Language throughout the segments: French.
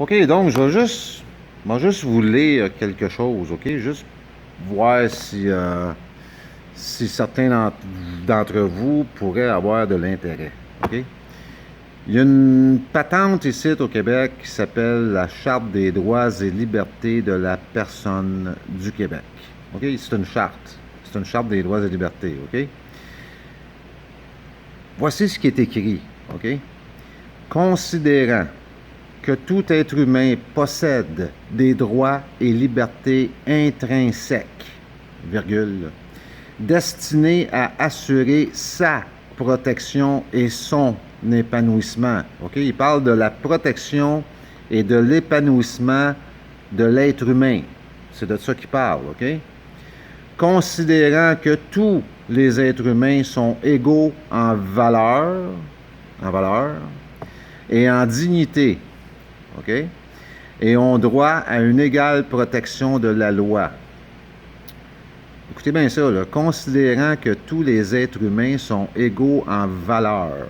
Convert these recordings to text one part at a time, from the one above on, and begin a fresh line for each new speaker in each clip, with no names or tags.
OK, donc je vais juste vous lire quelque chose, OK? Juste voir si certains d'entre vous pourraient avoir de l'intérêt, OK? Il y a une patente ici au Québec qui s'appelle la Charte des droits et libertés de la personne du Québec. OK? C'est une charte. C'est une charte des droits et libertés, OK? Voici ce qui est écrit, OK? Considérant que tout être humain possède des droits et libertés intrinsèques, virgule, destinés à assurer sa protection et son épanouissement. OK? Il parle de la protection et de l'épanouissement de l'être humain. C'est de ça qu'il parle, OK? Considérant que tous les êtres humains sont égaux en valeur et en dignité, OK? Et ont droit à une égale protection de la loi. Écoutez bien ça, là. Considérant que tous les êtres humains sont égaux en valeur.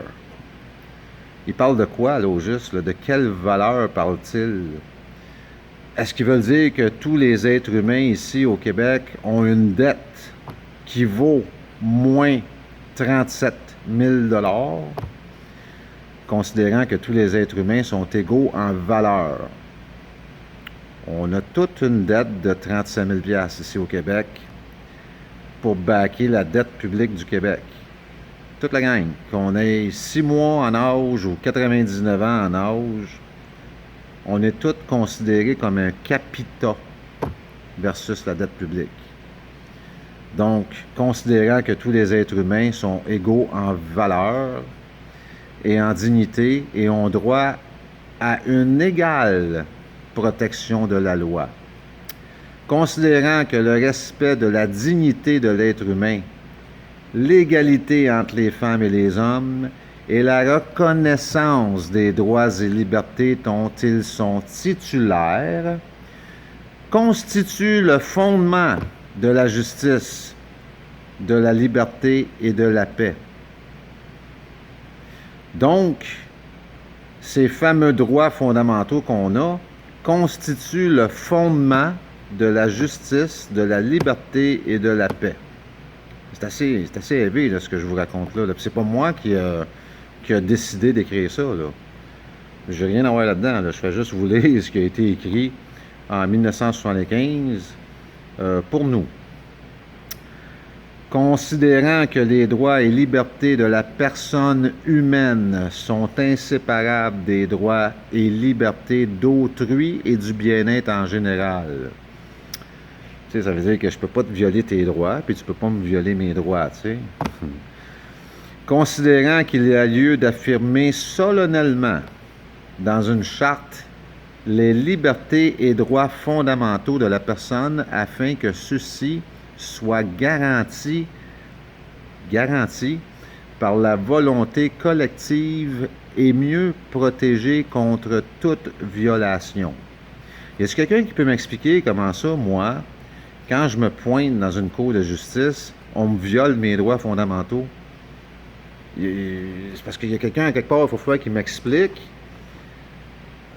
Il parle de quoi, là, au juste? Là? De quelle valeur parle-t-il? Est-ce qu'ils veulent dire que tous les êtres humains ici au Québec ont une dette qui vaut moins 37 000 $, considérant que tous les êtres humains sont égaux en valeur? On a toute une dette de 35 000 $ ici au Québec pour backer la dette publique du Québec. Toute la gang, qu'on ait 6 mois en âge ou 99 ans en âge, on est tous considérés comme un capital versus la dette publique. Donc, considérant que tous les êtres humains sont égaux en valeur et en dignité et ont droit à une égale protection de la loi. Considérant que le respect de la dignité de l'être humain, l'égalité entre les femmes et les hommes et la reconnaissance des droits et libertés dont ils sont titulaires constituent le fondement de la justice, de la liberté et de la paix. Donc, ces fameux droits fondamentaux qu'on a constituent le fondement de la justice, de la liberté et de la paix. C'est assez élevé, là, ce que je vous raconte là. C'est pas moi qui a décidé d'écrire ça, là. J'ai rien à voir là-dedans, là. Je fais juste vous lire ce qui a été écrit en 1975 pour nous. Considérant que les droits et libertés de la personne humaine sont inséparables des droits et libertés d'autrui et du bien-être en général. Tu sais, ça veut dire que je peux pas te violer tes droits, puis tu peux pas me violer mes droits, tu sais. Considérant qu'il y a lieu d'affirmer solennellement dans une charte les libertés et droits fondamentaux de la personne afin que ceux-ci soient garantis par la volonté collective et mieux protégés contre toute violation. Y a-t-il quelqu'un qui peut m'expliquer comment ça, moi, quand je me pointe dans une cour de justice, on me viole mes droits fondamentaux? C'est parce qu'il y a quelqu'un à quelque part, il faut faire qu'il m'explique.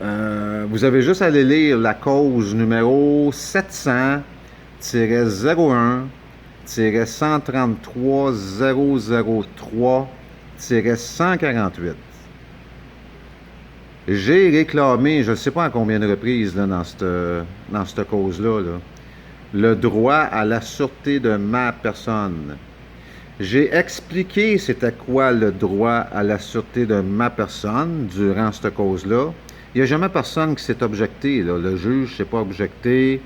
Vous avez juste à aller lire la cause numéro 700-133-003-148. J'ai réclamé, je ne sais pas à combien de reprises là, dans cette cause-là, là, le droit à la sûreté de ma personne. J'ai expliqué c'était quoi le droit à la sûreté de ma personne durant cette cause-là. Il n'y a jamais personne qui s'est objecté, là. Le juge ne s'est pas objecté,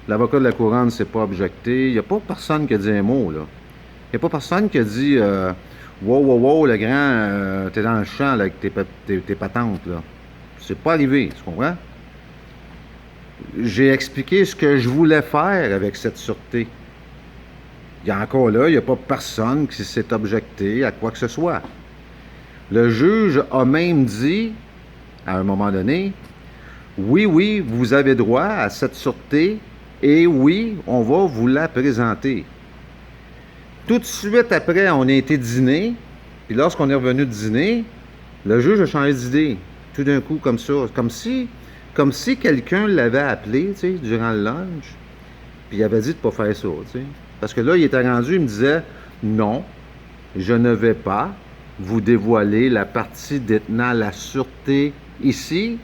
l'avocat de la couronne ne s'est pas objecté. Il n'y a pas personne qui a dit un mot, là. Il n'y a pas personne qui a dit wow, le grand, t'es dans le champ là, avec tes patentes, là. C'est pas arrivé, tu comprends? J'ai expliqué ce que je voulais faire avec cette sûreté. Il y a encore là, il n'y a pas personne qui s'est objecté à quoi que ce soit. Le juge a même dit, à un moment donné, oui, vous avez droit à cette sûreté et oui, on va vous la présenter. Tout de suite après, on a été dîner, puis lorsqu'on est revenu de dîner, le juge a changé d'idée. Tout d'un coup, comme ça, comme si Comme si quelqu'un l'avait appelé, tu sais, durant le lunch, puis il avait dit de ne pas faire ça, tu sais. Parce que là, il était rendu, il me disait, non, je ne vais pas vous dévoiler la partie détenant la sûreté ici,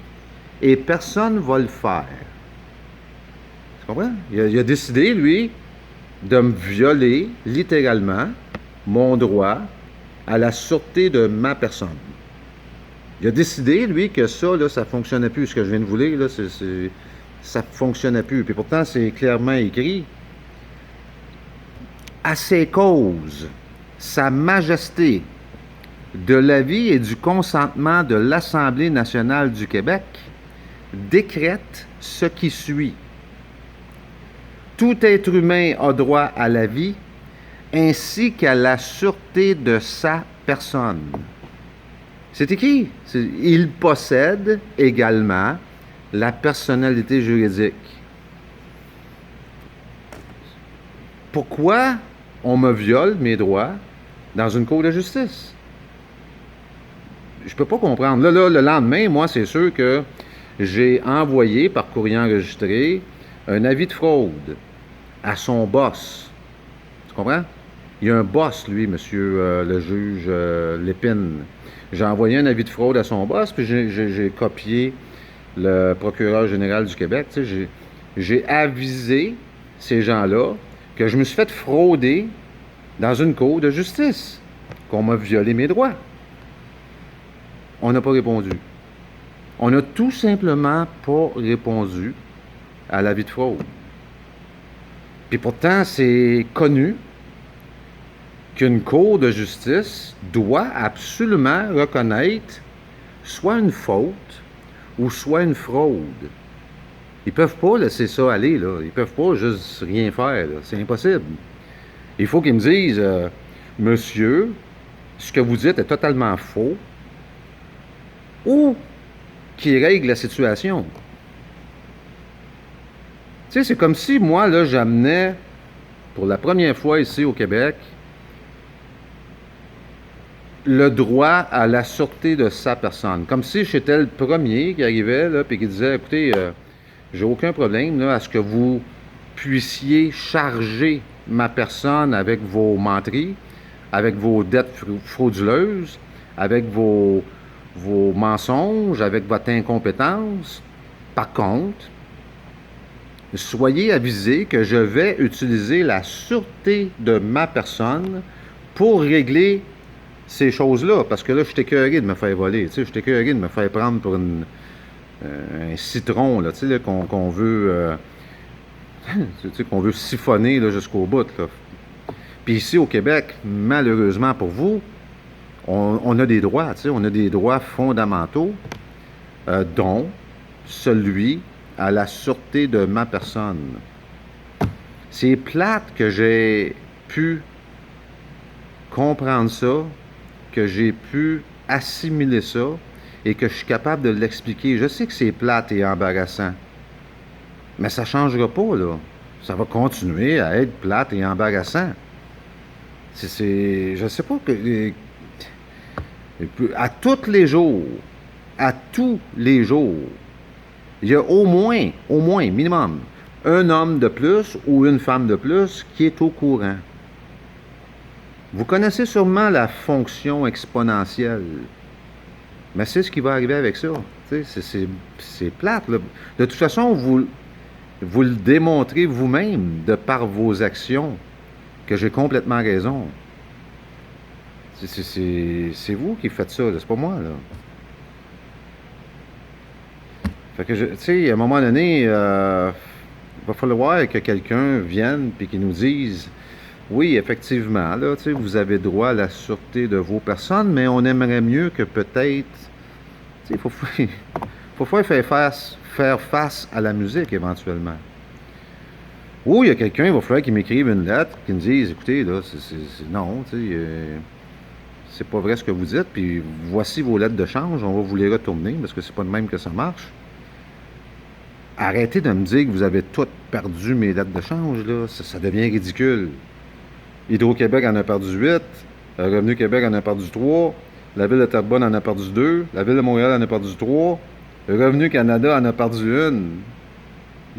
et personne ne va le faire. Tu comprends? Il a décidé, lui, de me violer, littéralement, mon droit à la sûreté de ma personne. Il a décidé, lui, que ça, là, ça fonctionnait plus. Ce que je viens de vous lire, là, ça fonctionnait plus. Puis pourtant, c'est clairement écrit. À ces causes, Sa Majesté, de l'avis et du consentement de l'Assemblée nationale du Québec, décrète ce qui suit. Tout être humain a droit à la vie, ainsi qu'à la sûreté de sa personne. C'est écrit. Il possède également la personnalité juridique. Pourquoi on me viole mes droits dans une cour de justice? Je peux pas comprendre. Là, le lendemain, moi, c'est sûr que j'ai envoyé par courrier enregistré un avis de fraude à son boss. Tu comprends? Il y a un boss, lui, monsieur le juge Lépine. J'ai envoyé un avis de fraude à son boss, puis j'ai copié le procureur général du Québec. Tu sais, j'ai avisé ces gens-là que je me suis fait frauder dans une cour de justice, qu'on m'a violé mes droits. On n'a pas répondu. On n'a tout simplement pas répondu à l'avis de fraude. Puis pourtant, c'est connu qu'une cour de justice doit absolument reconnaître soit une faute ou soit une fraude. Ils peuvent pas laisser ça aller, là. Ils peuvent pas juste rien faire, là. C'est impossible. Il faut qu'ils me disent, monsieur, ce que vous dites est totalement faux, ou qu'ils règlent la situation. Tu sais, c'est comme si moi, là, j'amenais, pour la première fois ici au Québec, le droit à la sûreté de sa personne. Comme si j'étais le premier qui arrivait, là, puis qui disait, écoutez, j'ai aucun problème, là, à ce que vous puissiez charger ma personne avec vos menteries, avec vos dettes frauduleuses, avec vos mensonges, avec votre incompétence. Par contre, soyez avisés que je vais utiliser la sûreté de ma personne pour régler ces choses-là, parce que là, je suis écœuré de me faire voler, tu sais, je suis écœuré de me faire prendre pour un citron, là, tu sais, qu'on veut, tu sais, qu'on veut siphonner, là, jusqu'au bout, là. Puis ici, au Québec, malheureusement pour vous, on a des droits, tu sais, on a des droits fondamentaux, dont celui à la sûreté de ma personne. C'est plate que j'ai pu comprendre ça, que j'ai pu assimiler ça et que je suis capable de l'expliquer. Je sais que c'est plate et embarrassant, mais ça ne changera pas, là. Ça va continuer à être plate et embarrassant. Je sais pas que... À tous les jours, il y a au moins, minimum, un homme de plus ou une femme de plus qui est au courant. Vous connaissez sûrement la fonction exponentielle. Mais c'est ce qui va arriver avec ça. C'est plate, là. De toute façon, vous le démontrez vous-même de par vos actions que j'ai complètement raison. C'est vous qui faites ça, c'est pas moi, là. Fait que, tu sais, à un moment donné, il va falloir que quelqu'un vienne et qu'il nous dise, oui, effectivement, là, tu sais, vous avez droit à la sûreté de vos personnes, mais on aimerait mieux que peut-être, tu sais, faut faire face à la musique éventuellement. Ou il y a quelqu'un, il va falloir qu'il m'écrive une lettre, qu'il me dise, écoutez, là, non, tu sais, c'est pas vrai ce que vous dites, puis voici vos lettres de change, on va vous les retourner, parce que c'est pas de même que ça marche. Arrêtez de me dire que vous avez toutes perdu mes lettres de change, là. Ça devient ridicule. Hydro-Québec en a perdu 8, Revenu Québec en a perdu 3, la Ville de Terrebonne en a perdu 2, la Ville de Montréal en a perdu 3, Revenu Canada en a perdu une.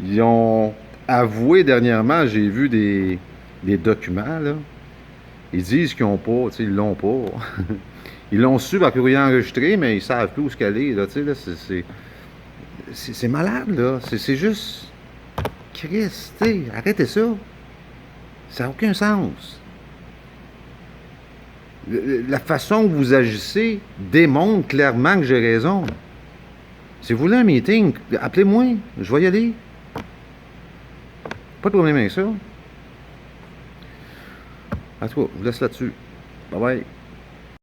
Ils ont avoué dernièrement, j'ai vu des documents, là. Ils disent qu'ils n'ont pas, tu sais, ils l'ont pas. Ils l'ont su par courrier enregistré, mais ils savent plus où ce qu'elle est, là, tu sais, là, c'est malade, là. C'est juste... Christ, tu sais, arrêtez ça. Ça n'a aucun sens. La façon que vous agissez démontre clairement que j'ai raison. Si vous voulez un meeting, appelez-moi, je vais y aller. Pas de problème avec ça. En tout cas, je vous laisse là-dessus. Bye bye.